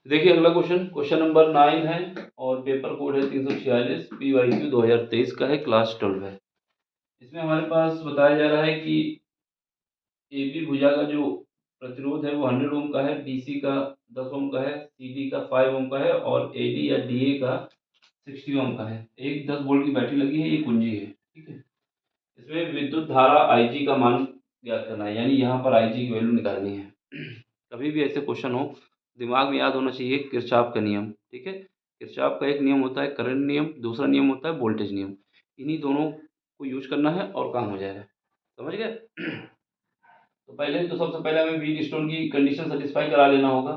देखिए अगला question number 9 है और पेपर कोड है 346, PYQ 2023 का है, क्लास 12 है। इसमें हमारे पास बताया जा रहा है कि AB भुजा का जो प्रतिरोध है वो 100 ओम का है, BC का 10 ओम का है, CD का 5 ओम का है और AD या DA का 60 ओम का है। एक 10 वोल्ट की बैटरी लगी है, ये कुंजी है, ठीक है। इसमें विद्युत धारा IG का मान ज्ञात करना है, यानी यहाँ पर IG की वैल्यू निकालनी है। कभी भी ऐसे क्वेश्चन हो, दिमाग में याद होना चाहिए किरचॉफ का नियम, ठीक है। किरचॉफ का एक नियम होता है करंट नियम, दूसरा नियम होता है वोल्टेज नियम। इन्हीं दोनों को यूज करना है और काम हो जाएगा, समझ गए। तो पहले तो सबसे पहले हमें व्हीट स्टोन की कंडीशन सेटिस्फाई करा लेना होगा।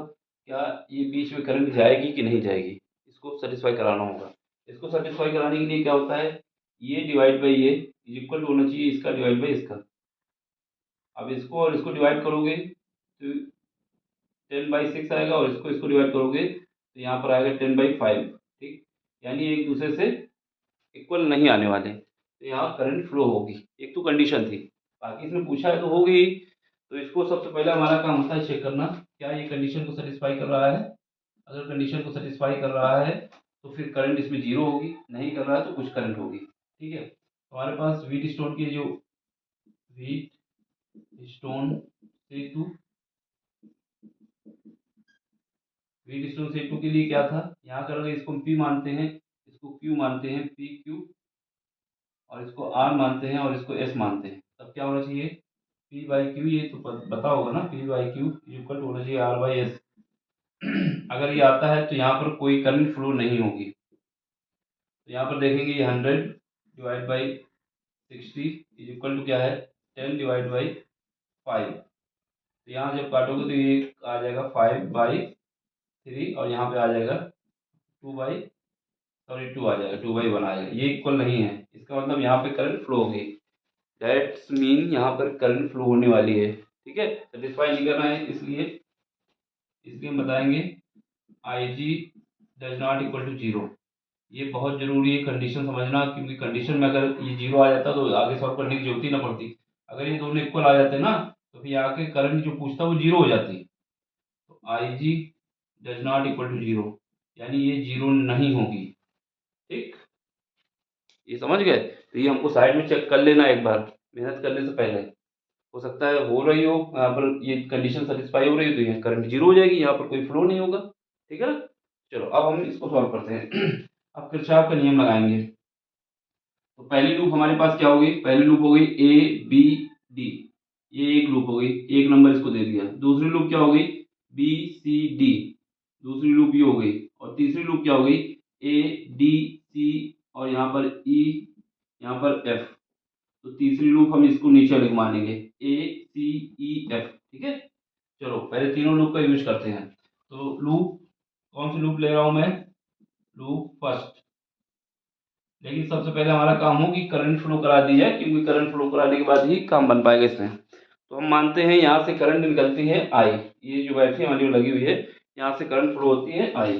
क्या ये बीच में करंट जाएगी कि नहीं जाएगी, इसको सेटिस्फाई कराना होगा। इसको सेटिस्फाई कराने के लिए क्या होता है, ये डिवाइड बाई ये इक्वल टू होना चाहिए इसका डिवाइड बाई इसका। अब इसको और इसको डिवाइड करोगे तो 10/6 आएगा और इसको इसको डिवाइड करोगे तो यहाँ पर आएगा 10/5, ठीक। यानी एक दूसरे से इक्वल नहीं आने वाले, तो यहाँ करंट फ्लो होगी। एक तो कंडीशन थी, बाकी इसमें पूछा है तो होगी ही। तो इसको सबसे पहले हमारा काम होता है चेक करना, क्या ये कंडीशन को सेटिस्फाई कर रहा है। अगर कंडीशन को सेटिस्फाई कर रहा है तो फिर करंट इसमें जीरो होगी, नहीं कर रहा है तो कुछ करंट होगी, ठीक है। हमारे पास व्हीट स्टोन की जो व्हीट स्टोन सेतु व्हीट स्टोन सेतु के लिए क्या था, यहाँ करोगे इसको हम P मानते हैं, इसको Q मानते हैं, PQ, और इसको R मानते हैं और इसको S मानते हैं। तब क्या होना चाहिए, P/Q, ये तो पता होगा ना, P/Q इक्वल टू होना चाहिए R/S। अगर ये आता है तो यहाँ पर कोई करंट फ्लो नहीं होगी। तो यहाँ पर देखेंगे ये 100 divide by 60 is equal to क्या है, 10 डिवाइड बाई 5। तो यहाँ जब काटोगे तो ये आ जाएगा 5/3 और यहाँ पे आ जाएगा 2 आ जाएगा, 2/1 आ जाएगा। ये इक्वल नहीं है, इसका मतलब यहाँ पे करंट फ्लो होगी। दैट्स मीन यहाँ पर करंट फ्लो होने वाली है, ठीक है। सेटिस्फाई नहीं करना है, इसलिए हम बताएंगे IG does not equal to zero. ये बहुत जरूरी है कंडीशन समझना, क्योंकि कंडीशन में अगर ये जीरो आ जाता तो आगे सॉल्व करने की जरूरत ही ना पड़ती। अगर ये दोनों इक्वल आ जाते ना तो फिर आके करंट जो पूछता वो जीरो हो जाती। तो IG does not equal to zero, यानी ये जीरो नहीं होगी, ठीक। ये समझ गए। तो ये हमको साइड में चेक कर लेना एक बार मेहनत करने से पहले। हो सकता है हो रही हो यहाँ पर, ये कंडीशन सेटिस्फाई हो रही है तो ये करंट जीरो हो जाएगी, यहाँ पर कोई फ्लो नहीं होगा, ठीक है ना। चलो अब हम इसको सॉल्व करते हैं। अब किरचॉफ का नियम लगाएंगे। तो पहली लूप हमारे पास क्या होगी, पहली लूप हो गई ABD, ये एक लूप हो गई, एक नंबर इसको दे दिया। दूसरी लूप क्या हो गई, BCD, दूसरी लूप ये हो गई। और तीसरी लूप क्या हो गई, ADC, और यहाँ पर E, यहाँ पर F। तो तीसरी लूप हम इसको नीचे लिख मानेंगे ACEF, ठीक है। चलो पहले तीनों लूप का यूज करते हैं। तो लूप, कौन सी लूप ले रहा हूं मैं, लूप फर्स्ट। लेकिन सबसे पहले हमारा काम हो कि करंट फ्लो करा दी जाए, क्योंकि करंट फ्लो कराने के बाद ही काम बन पाएगा इसमें। तो हम मानते हैं यहाँ से करंट निकलती है I, ये जो बैटरी हमारी लगी हुई है यहाँ से करंट फ्लो होती है I।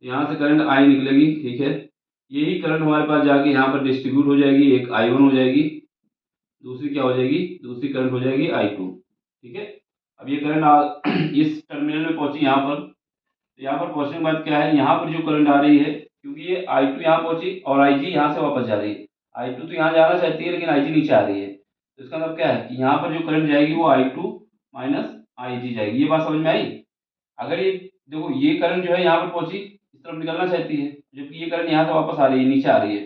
यहाँ से करंट I निकलेगी, ठीक है। यही करंट हमारे पास जाके यहाँ पर डिस्ट्रीब्यूट हो जाएगी, एक I1 हो जाएगी, दूसरी क्या हो जाएगी, दूसरी करंट हो जाएगी I2, ठीक है। अब ये करंट इस टर्मिनल में पहुंची यहाँ पर, तो यहाँ पर पहुंचने के बाद क्या है, यहाँ पर जो करंट आ रही है, क्योंकि ये I2 यहाँ पहुंची और IG यहाँ से वापस जा रही है। I2 तो यहाँ जाना चाहती है लेकिन IG नीचे आ रही है, तो इसका मतलब क्या है कि यहाँ पर जो करंट जाएगी वो I2 माइनस IG जाएगी। ये बात समझ में आई। अगर ये देखो, ये करंट जो है यहाँ पर पहुंची, इस तरफ निकलना चाहती है, जबकि ये करंट यहाँ से वापस आ रही है, नीचे आ रही है,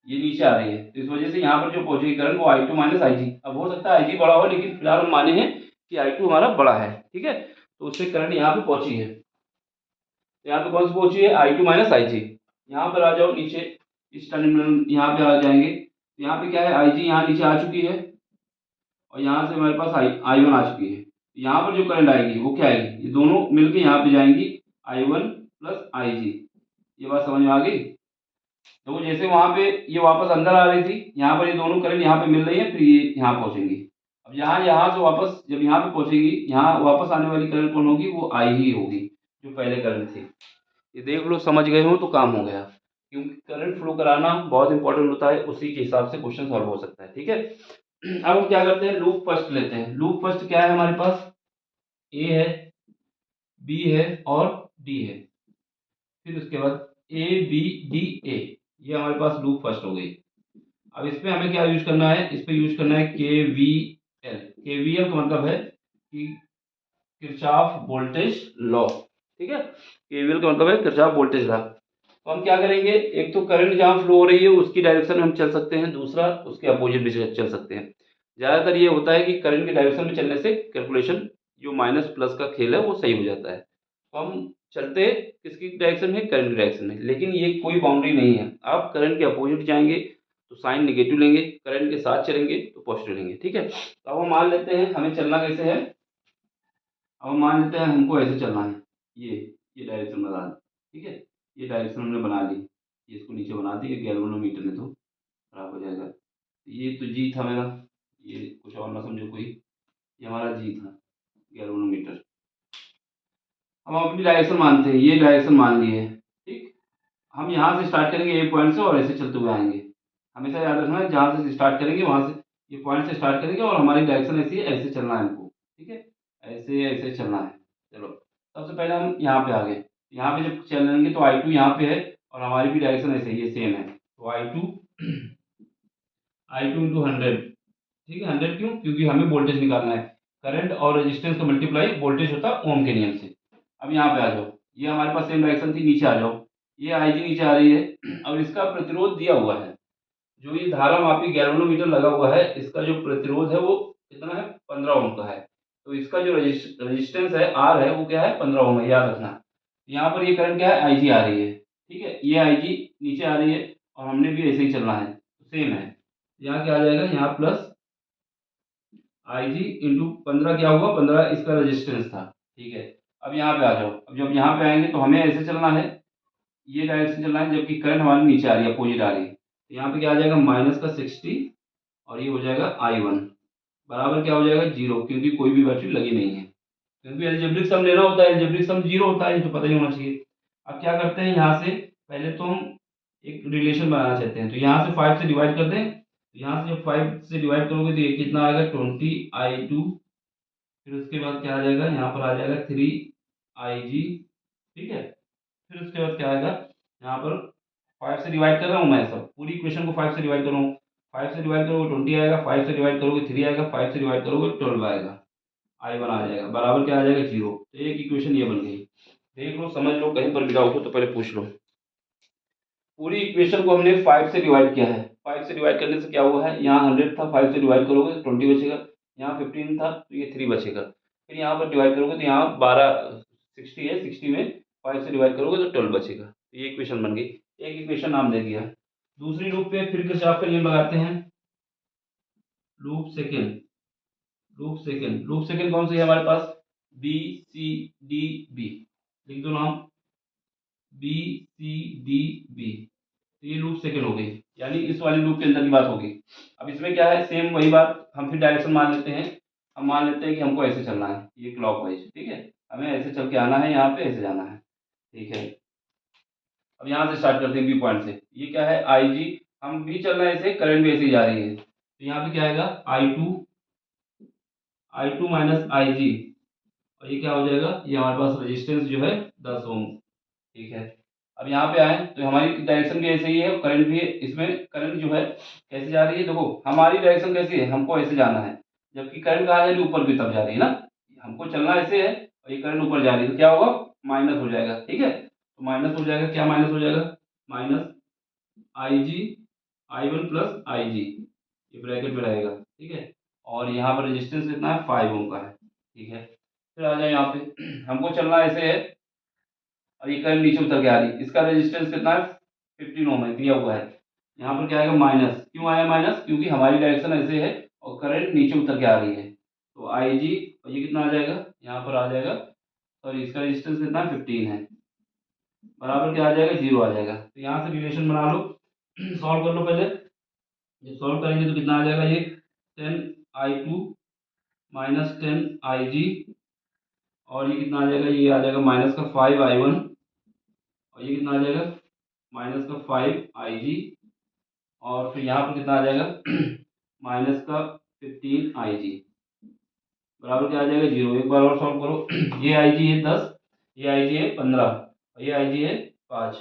ये नीचे आ रही है, तो इस वजह से यहाँ पर जो पहुंचेगी करंट वो I2 माइनस IG। अब हो सकता है IG बड़ा हो, लेकिन फिलहाल हम माने हैं कि I2 हमारा बड़ा है, ठीक है। तो उससे करंट यहाँ पे पहुंची है, यहाँ पे कौन सी पहुंची है, I2 माइनस IG। यहाँ पर आ जाओ नीचे, इस टर्मिनल यहाँ पे आ जाएंगे। यहाँ पे क्या है, IG यहाँ नीचे आ चुकी है और यहाँ से हमारे पास I1 आ चुकी है। यहाँ पर जो करंट आएगी वो क्या आएगी, ये दोनों मिलके यहाँ पे जाएंगी, I1 प्लस IG। ये बात समझ में आ गई। तो जैसे वहां पे ये वापस अंदर आ रही थी, यहाँ पर ये दोनों करंट यहाँ पे मिल रही है, फिर ये यहाँ पहुंचेंगी। अब यहाँ से वापस जब यहाँ पे पहुंचेगी, यहाँ वापस आने वाली करंट कौन होगी, वो I ही होगी, जो पहले करंट थी। ये देख लो, समझ गए हो तो काम हो गया, क्योंकि करंट फ्लो कराना बहुत इंपॉर्टेंट होता है, उसी के हिसाब से क्वेश्चन सॉल्व हो सकता है, ठीक है। अब हम क्या करते हैं, लूप फर्स्ट लेते हैं। लूप फर्स्ट क्या है हमारे पास, ए है, बी है और डी है। फिर उसके बाद ए बी डी ए, ये हमारे पास लूप फर्स्ट हो गई। अब इस पे हमें क्या यूज करना है, इस पे यूज करना है के वी एल। के वी एल का मतलब है कि किरचॉफ वोल्टेज लॉ, ठीक है। केवीएल का मतलब है किरचॉफ वोल्टेज लॉ। तो हम क्या करेंगे, एक तो करंट जहाँ फ्लो हो रही है उसकी डायरेक्शन में हम चल सकते हैं, दूसरा उसके अपोजिट भी चल सकते हैं। ज़्यादातर ये होता है कि करंट की डायरेक्शन में चलने से कैलकुलेशन जो माइनस प्लस का खेल है वो सही हो जाता है। तो हम चलते किसकी डायरेक्शन में, करंट की डायरेक्शन में, लेकिन ये कोई बाउंड्री नहीं है। आप करंट के अपोजिट जाएंगे तो साइन निगेटिव लेंगे, करंट के साथ चलेंगे तो पॉजिटिव लेंगे, ठीक है। तो अब हम मान लेते हैं हमें चलना कैसे है। अब मान लेते हैं हमको ऐसे चलना है, ये डायरेक्शन बना दी, ठीक है। ये डायरेक्शन हमने बना ली, ये इसको नीचे बना दी, गैल्वेनोमीटर में तो खराब हो जाएगा। ये तो जी था मेरा, ये कुछ और ना समझो कोई, ये हमारा जी था गैल्वेनोमीटर। अब हम अपनी डायरेक्शन मानते हैं, ये डायरेक्शन मान ली है, ठीक। हम यहाँ से स्टार्ट करेंगे ए पॉइंट से और ऐसे चलते हुए आएंगे। हमेशा याद रखना है जहाँ से स्टार्ट करेंगे वहाँ से, ये पॉइंट से स्टार्ट करेंगे और हमारी डायरेक्शन ऐसी है, ऐसे चलना है हमको, ठीक है। ऐसे ऐसे चलना है। चलो सबसे पहले हम यहाँ पे आ गए, यहाँ पे जब चलेंगे तो आई टू यहाँ पे है और हमारी भी डायरेक्शन ऐसे ही है, सेम है। तो आई टू इंटू 100, ठीक है। 100 क्यों, क्योंकि हमें वोल्टेज निकालना है। करंट और रेजिस्टेंस का मल्टीप्लाई वोल्टेज होता है ओम के नियम से। अब यहाँ पे आ जाओ, ये हमारे पास सेम डायरेक्शन थी, नीचे आ जाओ, ये आई जी नीचे आ रही है। अब इसका प्रतिरोध दिया हुआ है, जो ये धारा मापी गैल्वेनोमीटर लगा हुआ है, इसका जो प्रतिरोध है वो कितना है, 15 ओम का है। तो इसका जो रेजिस्टेंस है आर है वो क्या है, 15 ओम है, याद रखना। यहाँ पर ये करंट क्या है, आई जी आ रही है, ठीक है। ये आई जी नीचे आ रही है और हमने भी ऐसे ही चलना है, सेम है। यहाँ क्या आ जाएगा, यहाँ प्लस आई जी इंटू 15 क्या होगा, 15 इसका रेजिस्टेंस था, ठीक है। अब यहाँ पे आ जाओ, अब जब यहाँ पे आएंगे तो हमें ऐसे चलना है, ये डायरेक्शन चलना है, जबकि करंट हमारी नीचे आ रही है, अपोजिट आ रही है। तो यहाँ पे क्या आ जाएगा, माइनस का 60 और ये हो जाएगा I1 बराबर क्या हो जाएगा, जीरो, क्योंकि कोई भी बैटरी लगी नहीं है। क्योंकि एल्जेब्रिक सम लेना होता है, एल्जेब्रिक सम जीरो होता है, ये तो पता ही होना चाहिए। अब क्या करते हैं, यहाँ से पहले तो हम एक रिलेशन बनाना चाहते हैं, तो यहाँ से 5 से डिवाइड कर दें। तो यहाँ से जब 5 से डिवाइड करोगे तो ये कितना आएगा, 20I2। फिर उसके बाद क्या आ जाएगा, यहाँ पर आ जाएगा 3IG, ठीक है। फिर उसके बाद क्या आएगा, यहाँ पर 5 से डिवाइड कर रहा हूँ मैं, सब पूरी इक्वेशन को 5 से डिवाइड कर रहा हूँ। 5 से डिवाइड करोगे 20 आएगा, 5 से डिवाइड करोगे 3 आएगा, 5 से डिवाइड करोगे 12 आएगा। I1 आ जाएगा, बराबर क्या आ जाएगा, जीरो। तो एक इक्वेशन ये बन गई। देख लो, समझ लो, कहीं पर भी डाउट हो तो पहले पूछ लो। पूरी इक्वेशन को हमने 5 से डिवाइड किया है। 5 से डिवाइड करने से क्या हुआ है, यहाँ 100 था, 5 से डिवाइड करोगे तो 20 बचेगा। यहाँ 15 था तो ये 3 बचेगा। फिर यहाँ पर डिवाइड करोगे तो यहाँ 12 60 है, 60 में 5 से डिवाइड करोगे तो 12 बचेगा। तो ये इक्वेशन बन गई, एक इक्वेशन नाम दे दिया। दूसरी लूप पे फिर किरचॉफ का नियम लगाते हैं। लूप सेकेंड, लूप सेकेंड कौन सी है हमारे पास, बी सी डी बी, लिख दो नाम, बी सी डी बी। तो ये लूप सेकेंड हो गई, यानी इस वाली लूप के अंदर की बात होगी। अब इसमें क्या है, सेम वही बात, हम फिर डायरेक्शन मान लेते हैं। हम मान लेते हैं कि हमको ऐसे चलना है, ये क्लॉकवाइज, ठीक है। हमें ऐसे चल के आना है, यहाँ पे ऐसे जाना है, ठीक है। अब यहाँ से स्टार्ट करते हैं बी पॉइंट से, ये क्या है, आई जी, हम भी चल रहे हैं ऐसे, करंट भी ऐसे ही जा रही है। तो यहाँ पे क्या आएगा, आई टू माइनस आई जी, और ये क्या हो जाएगा, ये हमारे पास रेजिस्टेंस जो है 10 ओम, ठीक है। अब यहाँ पे आए तो हमारी डायरेक्शन भी ऐसे ही है, करंट भी है। इसमें करंट जो है कैसे जा रही है, देखो हमारी डायरेक्शन कैसी है, हमको ऐसे जाना है, जबकि करंट कहाँ जा रही है, ऊपर की तरफ जा रही है ना। हमको चलना ऐसे है और ये करंट ऊपर जा रही है, तो क्या होगा, माइनस हो जाएगा, ठीक है। तो माइनस हो जाएगा, क्या माइनस हो जाएगा, माइनस आई जी I1 प्लस आई जी, ये ब्रैकेट में रहेगा, ठीक है। और यहाँ पर रेजिस्टेंस कितना है, 5 ओम का है, ठीक है। फिर आ जाए यहाँ पे, हमको चलना ऐसे है और ये करंट नीचे उतर के आ रही है, इसका रेजिस्टेंस कितना है, 15 ओम है, दिया हुआ है। यहाँ पर क्या आएगा, माइनस, क्यों आया माइनस, क्योंकि हमारी डायरेक्शन ऐसे है और करंट नीचे उतर के आ रही है। तो आई जी, और ये कितना आ जाएगा, यहाँ पर आ जाएगा, सॉरी इसका रेजिस्टेंस कितना है, 15 है, बराबर क्या आ जाएगा, जीरो आ जाएगा। तो यहाँ से रिलेशन बना लो, सॉल्व कर लो पहले। जब सॉल्व करेंगे तो कितना आ जाएगा, ये 10I2 माइनस 10IG, और ये कितना आ जाएगा, ये आ जाएगा माइनस का 5I1, और ये कितना आ जाएगा, माइनस का 5IG, और फिर यहाँ पर कितना आ जाएगा, माइनस का 15IG, बराबर क्या आ जाएगा, जीरो। एक बार और सॉल्व करो, ये IG है 10, ये आई जी है 15 और ये आई जी है 5।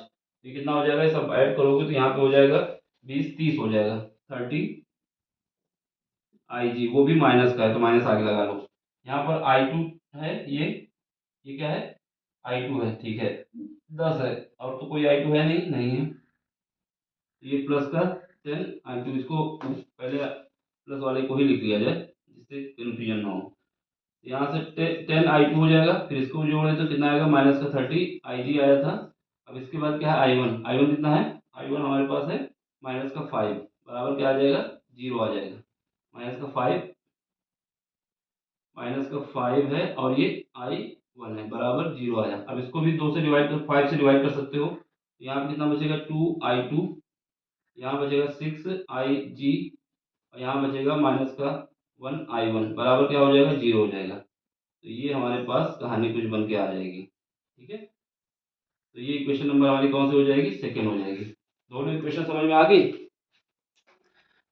ये कितना हो जाएगा, सब ऐड करोगे तो यहाँ पे हो जाएगा 20 30 हो जाएगा 30 आई जी, वो भी माइनस का है तो माइनस आगे लगा लो। यहाँ पर आई टू है, ये क्या है, आई टू है, ठीक है 10 है, और तो कोई आई टू है नहीं, नहीं है, तो ये प्लस का 10 आई टू, इसको पहले प्लस वाले को ही लिख लिया जाए जिससे कन्फ्यूजन ना हो। यहाँ से 10 आई टू हो जाएगा, फिर इसको जोड़े तो कितना आएगा, माइनस का 30 आई जी आया था। अब इसके बाद क्या है, आई वन कितना है, आई वन हमारे पास है माइनस का 5, बराबर क्या आ जाएगा, 0 आ जाएगा। माइनस का 5, माइनस का 5 है और ये आई वन है, बराबर 0 आया। अब इसको भी 2 से डिवाइड कर, 5 से डिवाइड कर सकते हो, तो यहाँ पे कितना बचेगा, 2 आई टू, यहाँ बचेगा 6 आई जी, और यहाँ बचेगा माइनस का 1 आई वन, बराबर क्या हो जाएगा, 0 हो जाएगा। तो ये हमारे पास कहानी कुछ बन के आ जाएगी, ठीक है। तो ये इक्वेशन नंबर हमारी कौन सी हो जाएगी, सेकेंड हो जाएगी। दोनों इक्वेशन समझ में आ गई।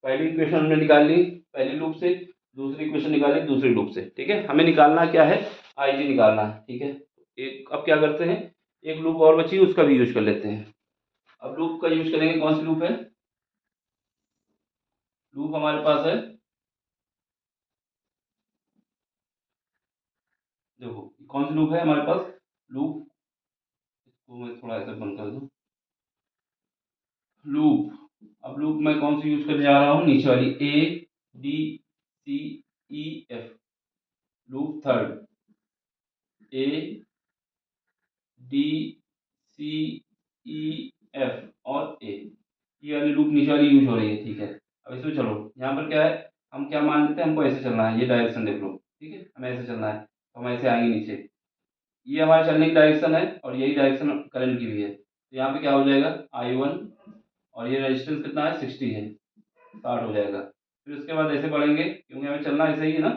पहली इक्वेशन हमने निकाल ली पहली लूप से, दूसरी इक्वेशन निकाली दूसरी लूप से, ठीक है। हमें निकालना क्या है, आई जी निकालना है, ठीक है। एक अब क्या करते हैं, एक लूप और बची उसका भी यूज कर लेते हैं। अब लूप का यूज करेंगे, कौन सी लूप है, लूप हमारे पास है, देखो कौन सी लूप है हमारे पास, लूप, इसको मैं थोड़ा ऐसे बंद कर दूं, लूप। अब लूप मैं कौन सी यूज करने जा रहा हूँ, नीचे वाली A D C E F, loop third A D C E F और ए, ये वाली लूप नीचे वाली यूज हो रही है, ठीक है। अब इसमें चलो, यहाँ पर क्या है, हम क्या मान लेते हैं, हमको ऐसे चलना है, ये डायरेक्शन देख लो, ठीक है, हमें ऐसे चलना है तो हम ऐसे आएंगे नीचे, ये हमारे चलने की डायरेक्शन है और यही डायरेक्शन करंट की भी है, तो यहाँ पे क्या हो जाएगा, आई वन, और ये रेजिस्टेंस कितना है, 60 है, 60 हो जाएगा। फिर उसके बाद ऐसे बढ़ेंगे, क्योंकि हमें चलना ऐसे ही है ना,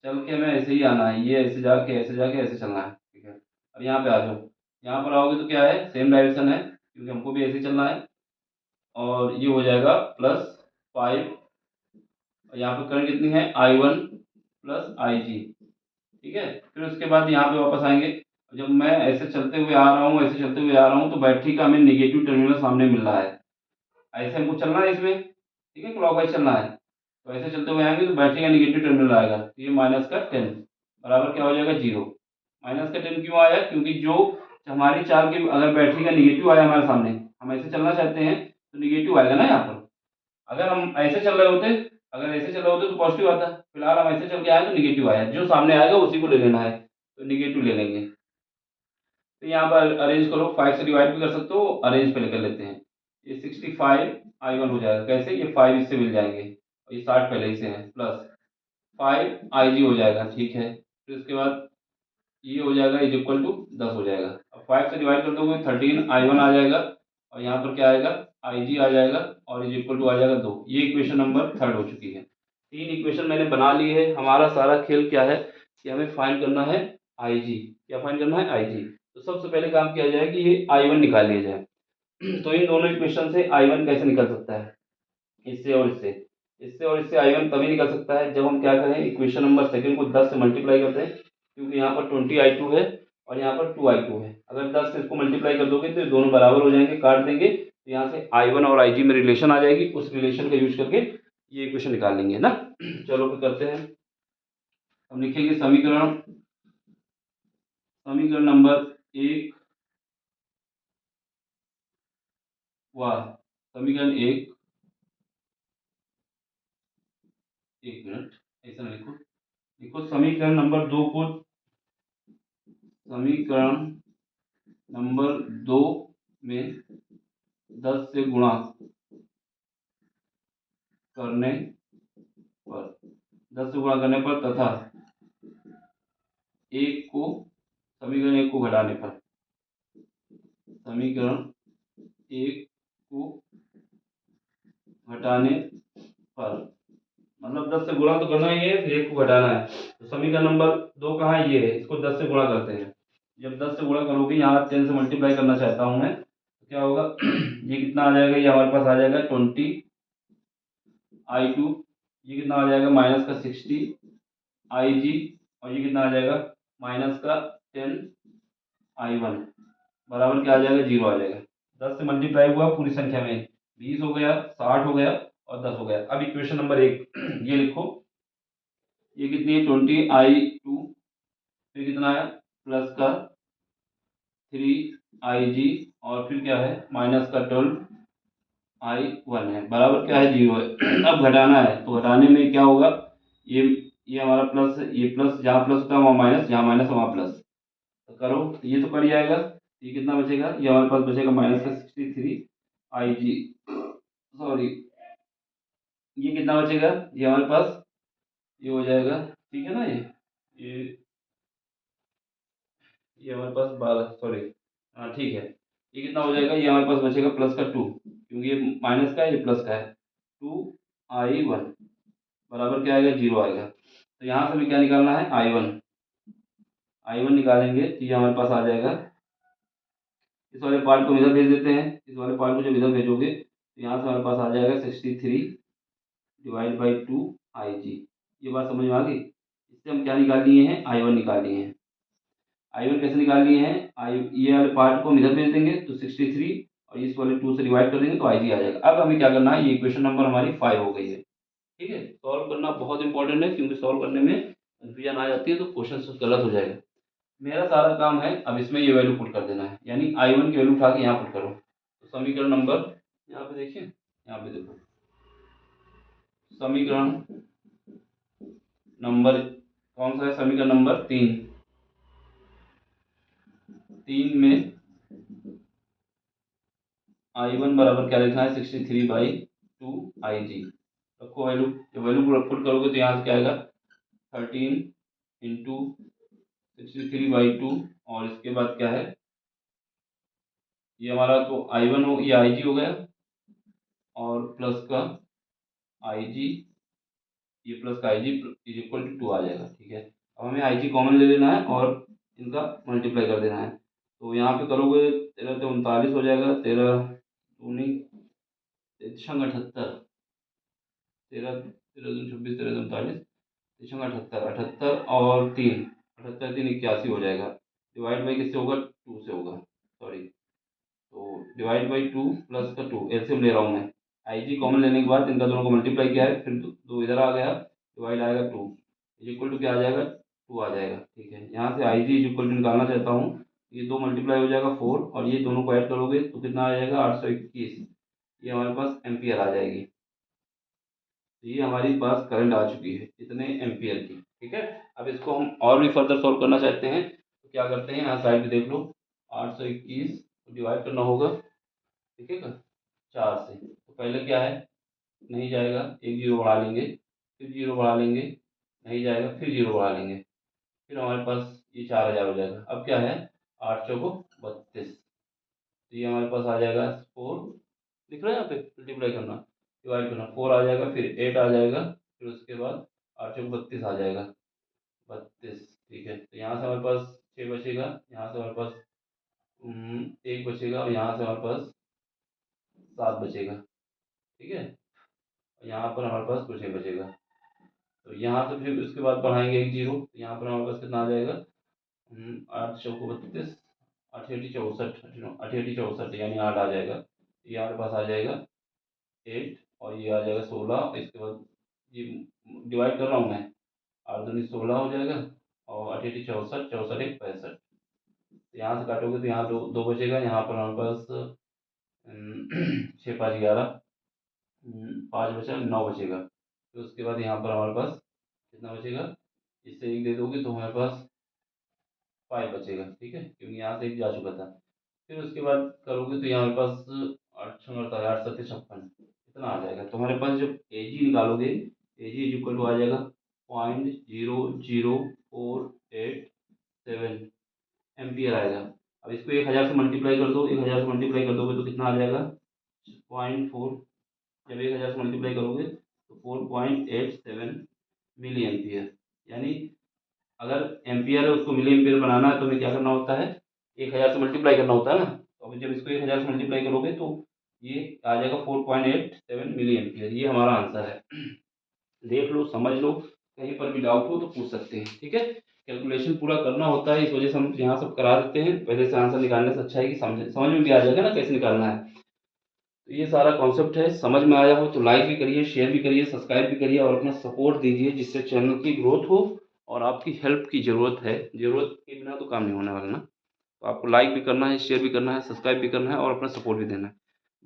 चल के हमें ऐसे ही आना है, ये ऐसे जाके ऐसे चलना है, ठीक है। अब यहाँ पे आ जाओ, यहाँ पर आओगे तो क्या है, सेम डायरेक्शन है क्योंकि हमको भी ऐसे ही चलना है, और ये हो जाएगा +5, और यहाँ पे करंट कितनी है, आई वन प्लस आई जी, ठीक है। फिर उसके बाद यहाँ पे वापस आएंगे, जब मैं ऐसे चलते हुए आ रहा हूँ, ऐसे चलते हुए आ रहा हूँ, तो बैटरी का हमें निगेटिव टर्मिनल सामने मिल रहा है, ऐसे हमको चलना है इसमें, ठीक है, क्लॉकवाइज चलना है, तो ऐसे चलते हुए आएंगे तो बैटरी का निगेटिव टर्मिनल आएगा, तो ये माइनस का 10, बराबर क्या हो जाएगा, 0। माइनस का 10 क्यों आया, क्योंकि जो हमारी चाल की, अगर बैटरी का निगेटिव आया हमारे सामने, हम ऐसे चलना चाहते हैं तो निगेटिव आएगा ना यहाँ पर। अगर हम ऐसे चल रहे होते, अगर ऐसे चल रहे होते तो पॉजिटिव आता, फिलहाल हम ऐसे चल के आए तो निगेटिव आया, जो सामने आएगा उसी को ले लेना है, तो निगेटिव ले लेंगे। तो यहाँ पर अरेंज करो, 5 से डिवाइड भी कर सकते हो, अरेंज पे लेकर लेते हैं, ये 65 आई वन हो जाएगा, कैसे, ये 5 इससे मिल जाएंगे और ये 60 पहले ही से है, प्लस 5 आई जी हो जाएगा, ठीक है। फिर उसके बाद ये हो जाएगा इज इक्वल टू 10 हो जाएगा। अब 5 से डिवाइड कर दोगे 13 आई वन आ जाएगा, और यहाँ पर क्या आएगा, आई जी आ जाएगा, और इज इक्वल टू आ जाएगा 2। ये इक्वेशन नंबर थर्ड हो चुकी है। 3 इक्वेशन मैंने बना ली है। हमारा सारा खेल क्या है कि हमें फाइंड करना है आई जी। क्या फाइंड करना है, आई जी। तो सबसे पहले काम किया जाए कि ये आई वन निकाल लिया जाए। तो इन दोनों इक्वेशन से आई वन कैसे निकल सकता है, इससे और इससे, इससे और इससे आई वन तभी निकल सकता है जब हम क्या करें, इक्वेशन नंबर सेकंड को 10 से मल्टीप्लाई करते हैं, क्योंकि यहाँ पर 20 आई टू है और यहाँ पर 2 आई टू है। अगर 10 से इसको मल्टीप्लाई कर दोगे तो ये दोनों बराबर हो जाएंगे, काट देंगे, तो यहाँ से आई वन और आई जी में रिलेशन आ जाएगी, उस रिलेशन का यूज करके ये इक्वेशन निकाल लेंगे ना। चलो फिर करते हैं, हम लिखेंगे समीकरण, समीकरण नंबर 1 व समीकरण 1, एक मिनट, ऐसा ना लिखो, लिखो समीकरण नंबर 2 को, समीकरण नंबर 2 में 10 से गुणा करने पर, 10 से गुणा करने पर तथा एक को, समीकरण 1 को घटाने पर, समीकरण 1 को घटाने पर, मतलब 10 से गुणा तो करना ही है, फिर 1 को घटाना है। तो समीकरण नंबर 2 कहाँ है, ये है, इसको 10 से गुणा करते हैं। जब 10 से गुणा करोगे, यहाँ 10 से मल्टीप्लाई करना चाहता हूँ मैं, तो क्या होगा, ये कितना आ जाएगा, ये हमारे पास आ जाएगा 20 आई टू, ये कितना आ जाएगा, माइनस का 60 आई जी, और ये कितना आ जाएगा, माइनस का 10 I1 बराबर क्या आ जाएगा, 0 आ जाएगा। 10 से मल्टीप्लाई हुआ पूरी संख्या में, 20 हो गया, 60 हो गया और 10 हो गया। अब इक्वेशन नंबर 1 ये लिखो, ये कितनी है 20I2, फिर कितना है प्लस का 3IG और फिर क्या है माइनस का 12I1 है, बराबर क्या है 0 है। अब घटाना है तो घटाने में क्या होगा, ये हमारा प्लस, ये प्लस जहाँ प्लस होता है वहाँ माइनस, जहाँ माइनस वहाँ प्लस, तो करो तो ये तो कट जाएगा। ये कितना बचेगा, ये हमारे पास बचेगा माइनस का 63IG, सॉरी ये कितना बचेगा, ये हमारे पास ये हो जाएगा, ठीक है ना, ये ये हमारे पास 12, सॉरी हाँ ठीक है, ये कितना हो जाएगा, ये हमारे पास बचेगा प्लस का 2, क्योंकि ये माइनस का है ये प्लस का है, 2I1 बराबर क्या आएगा 0 आएगा। तो यहाँ से हमें क्या निकालना है, I1 निकालेंगे तो ये हमारे पास आ जाएगा, इस वाले पार्ट को इधर भेज देते हैं, इस वाले पार्ट को जब इधर भेजोगे तो यहाँ से हमारे पास आ जाएगा 63/2IG। ये बात समझ में आ गई। इससे हम क्या निकाल लिए हैं, I1 निकाल लिए हैं। I1 कैसे निकाल लिए हैं, आई ये वाले पार्ट को हम इधर भेज देंगे तो 63 और इस वाले 2 से डिवाइड कर देंगे तो IG आ जाएगा। अब हमें क्या करना है, ये इक्वेशन नंबर हमारी 5 हो गई है। ठीक है, सॉल्व करना बहुत इंपॉर्टेंट है, क्योंकि सॉल्व करने में कन्फ्यूजन आ जाती है तो क्वेश्चन गलत हो जाएगा। मेरा सारा काम है अब इसमें ये वैल्यू पुट कर देना है, यानी I1 की वैल्यू उठा के यहाँ पुट करो। तो समीकरण नंबर यहाँ पे देखिए, यहाँ पे देखो, समीकरण नंबर कौन सा है, समीकरण नंबर 3 में I1 बराबर क्या लिखना है, 63/2IG रखो वैल्यू। जब वैल्यू पुट करोगे तो यहाँ से क्या आएगा 13 × 63/2 और इसके बाद क्या है, ये हमारा तो I1 हो, ये IG हो गया और प्लस का IG, ये प्लस का IG इज इक्वल टू 2 आ जाएगा। ठीक है, अब हमें IG कॉमन ले लेना है और इनका मल्टीप्लाई कर देना है। तो यहाँ पे करोगे 13 तो 39 हो जाएगा, 13 दूनी 78, 13 13 दूनी 26, 13 39, 78, 78 और 3, 78 3 81 हो जाएगा। डिवाइड बाई किससे होगा, 2 से होगा, सॉरी, तो डिवाइड बाई 2 प्लस का 2 एलसीएम ले रहा हूँ मैं। IG कॉमन लेने के बाद इनका दोनों को मल्टीप्लाई किया है, फिर दो इधर आ गया, डिवाइड आएगा 2 इज इक्वल टू क्या आ जाएगा, 2 आ जाएगा। ठीक है, यहाँ से IG इज इक्वल टू निकालना चाहता हूँ, ये 2 मल्टीप्लाई हो जाएगा 4 और ये दोनों को ऐड करोगे तो कितना आ जाएगा 821, ये हमारे पास एम्पियर आ जाएगी। तो ये हमारे पास करंट आ चुकी है इतने एम्पियर की। ठीक है, अब इसको हम और भी फर्दर सॉल्व करना चाहते हैं तो क्या करते हैं, यहाँ साइड पे देख लो, 821 को डिवाइड करना होगा, ठीक है, 4 से। तो पहले क्या है, नहीं जाएगा, एक जीरो बढ़ा लेंगे, फिर जीरो बढ़ा लेंगे, नहीं जाएगा, फिर जीरो बढ़ा लेंगे, फिर हमारे पास ये 4000 हो जाएगा। अब क्या है, 8 चौको 32, तो ये हमारे पास आ जाएगा 4, दिख रहा है यहाँ पे, मल्टीप्लाई करना डिवाइड करना, 4 आ जाएगा, फिर 8 आ जाएगा, फिर उसके बाद 8 चौको 32 आ जाएगा, 32। ठीक है, तो यहाँ से हमारे पास 6 बचेगा, यहाँ से हमारे पास 1 बचेगा और यहाँ से हमारे पास 7 बचेगा। ठीक है, यहाँ पर हमारे पास कुछ नहीं बचेगा, तो यहाँ से फिर उसके बाद बढ़ाएंगे एक जीरो, तो यहाँ पर हमारे पास कितना आ जाएगा, 8 चौको 32, 8 8 64, 8 8 64 यानी 8 आ जाएगा। ये हमारे पास आ जाएगा 8 और ये आ जाएगा 16, इसके बाद ये डिवाइड कर रहा हूँ मैं, 8 दूनी 16 हो जाएगा और 8 8 64, 64 1 65, तो यहाँ से काटोगे तो यहाँ दो दो बचेगा, यहाँ पर हमारे पास 6 5 11, 5 बचा, 9 बचेगा। फिर उसके बाद यहाँ पर हमारे पास कितना बचेगा, इससे एक दे दोगे तो हमारे पास 5 बचेगा। ठीक है, क्योंकि यहाँ से एक जा चुका था। फिर उसके बाद करोगे तो यहाँ हमारे पास 8 छंग 8 7 56 इतना आ जाएगा। तो हमारे पास जब AG निकालोगे, AG इज इक्वल टू आ जाएगा 0.00487 एम्पियर आएगा। अब इसको 1000 से मल्टीप्लाई कर दो, 1000 से मल्टीप्लाई कर दोगे तो कितना आ जाएगा 0.4, जब 1000 से मल्टीप्लाई करोगे तो 4.87 मिली एम्पियर, यानी अगर एम्पियर है उसको मिली एम्पियर बनाना है तो हमें क्या करना होता है, 1000 से मल्टीप्लाई करना होता है ना। तो अभी जब इसको 1000 से मल्टीप्लाई करोगे तो ये आ जाएगा 4.87 मिली एम्पियर, ये हमारा आंसर है। देख लो, समझ लो, कहीं पर भी डाउट हो तो पूछ सकते हैं। ठीक है, कैलकुलेशन पूरा करना होता है, इस वजह से हम यहाँ सब करा देते हैं। पहले से आंसर निकालने से अच्छा है कि समझ में भी आ जाएगा ना कैसे निकालना है। तो ये सारा कॉन्सेप्ट है, समझ में आया हो तो लाइक भी करिए, शेयर भी करिए, सब्सक्राइब भी करिए और अपना सपोर्ट दीजिए, जिससे चैनल की ग्रोथ हो। और आपकी हेल्प की ज़रूरत है, ज़रूरत के बिना तो काम नहीं होने वाला ना। तो आपको लाइक भी करना है, शेयर भी करना है, सब्सक्राइब भी करना है और अपना सपोर्ट भी देना है।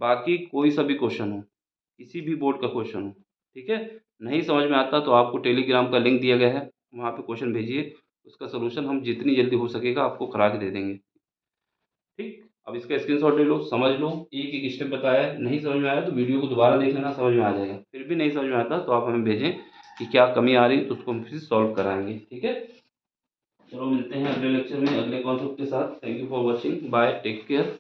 बाकी कोई सा भी क्वेश्चन हो, किसी भी बोर्ड का क्वेश्चन हो, ठीक है, नहीं समझ में आता तो आपको टेलीग्राम का लिंक दिया गया है, वहाँ पे क्वेश्चन भेजिए, उसका सलूशन हम जितनी जल्दी हो सकेगा आपको करा के दे देंगे। ठीक, अब इसका स्क्रीनशॉट ले लो, समझ लो, एक एक स्टेप बताया है। नहीं समझ में आया तो वीडियो को दोबारा देख लेना, समझ में आ जाएगा। फिर भी नहीं समझ में आता तो आप हमें भेजें कि क्या कमी आ रही है, तो उसको हम फिर सॉल्व कराएंगे। ठीक है, चलो मिलते हैं अगले लेक्चर में अगले कॉन्सेप्ट के साथ। Thank you for watching, bye, take care.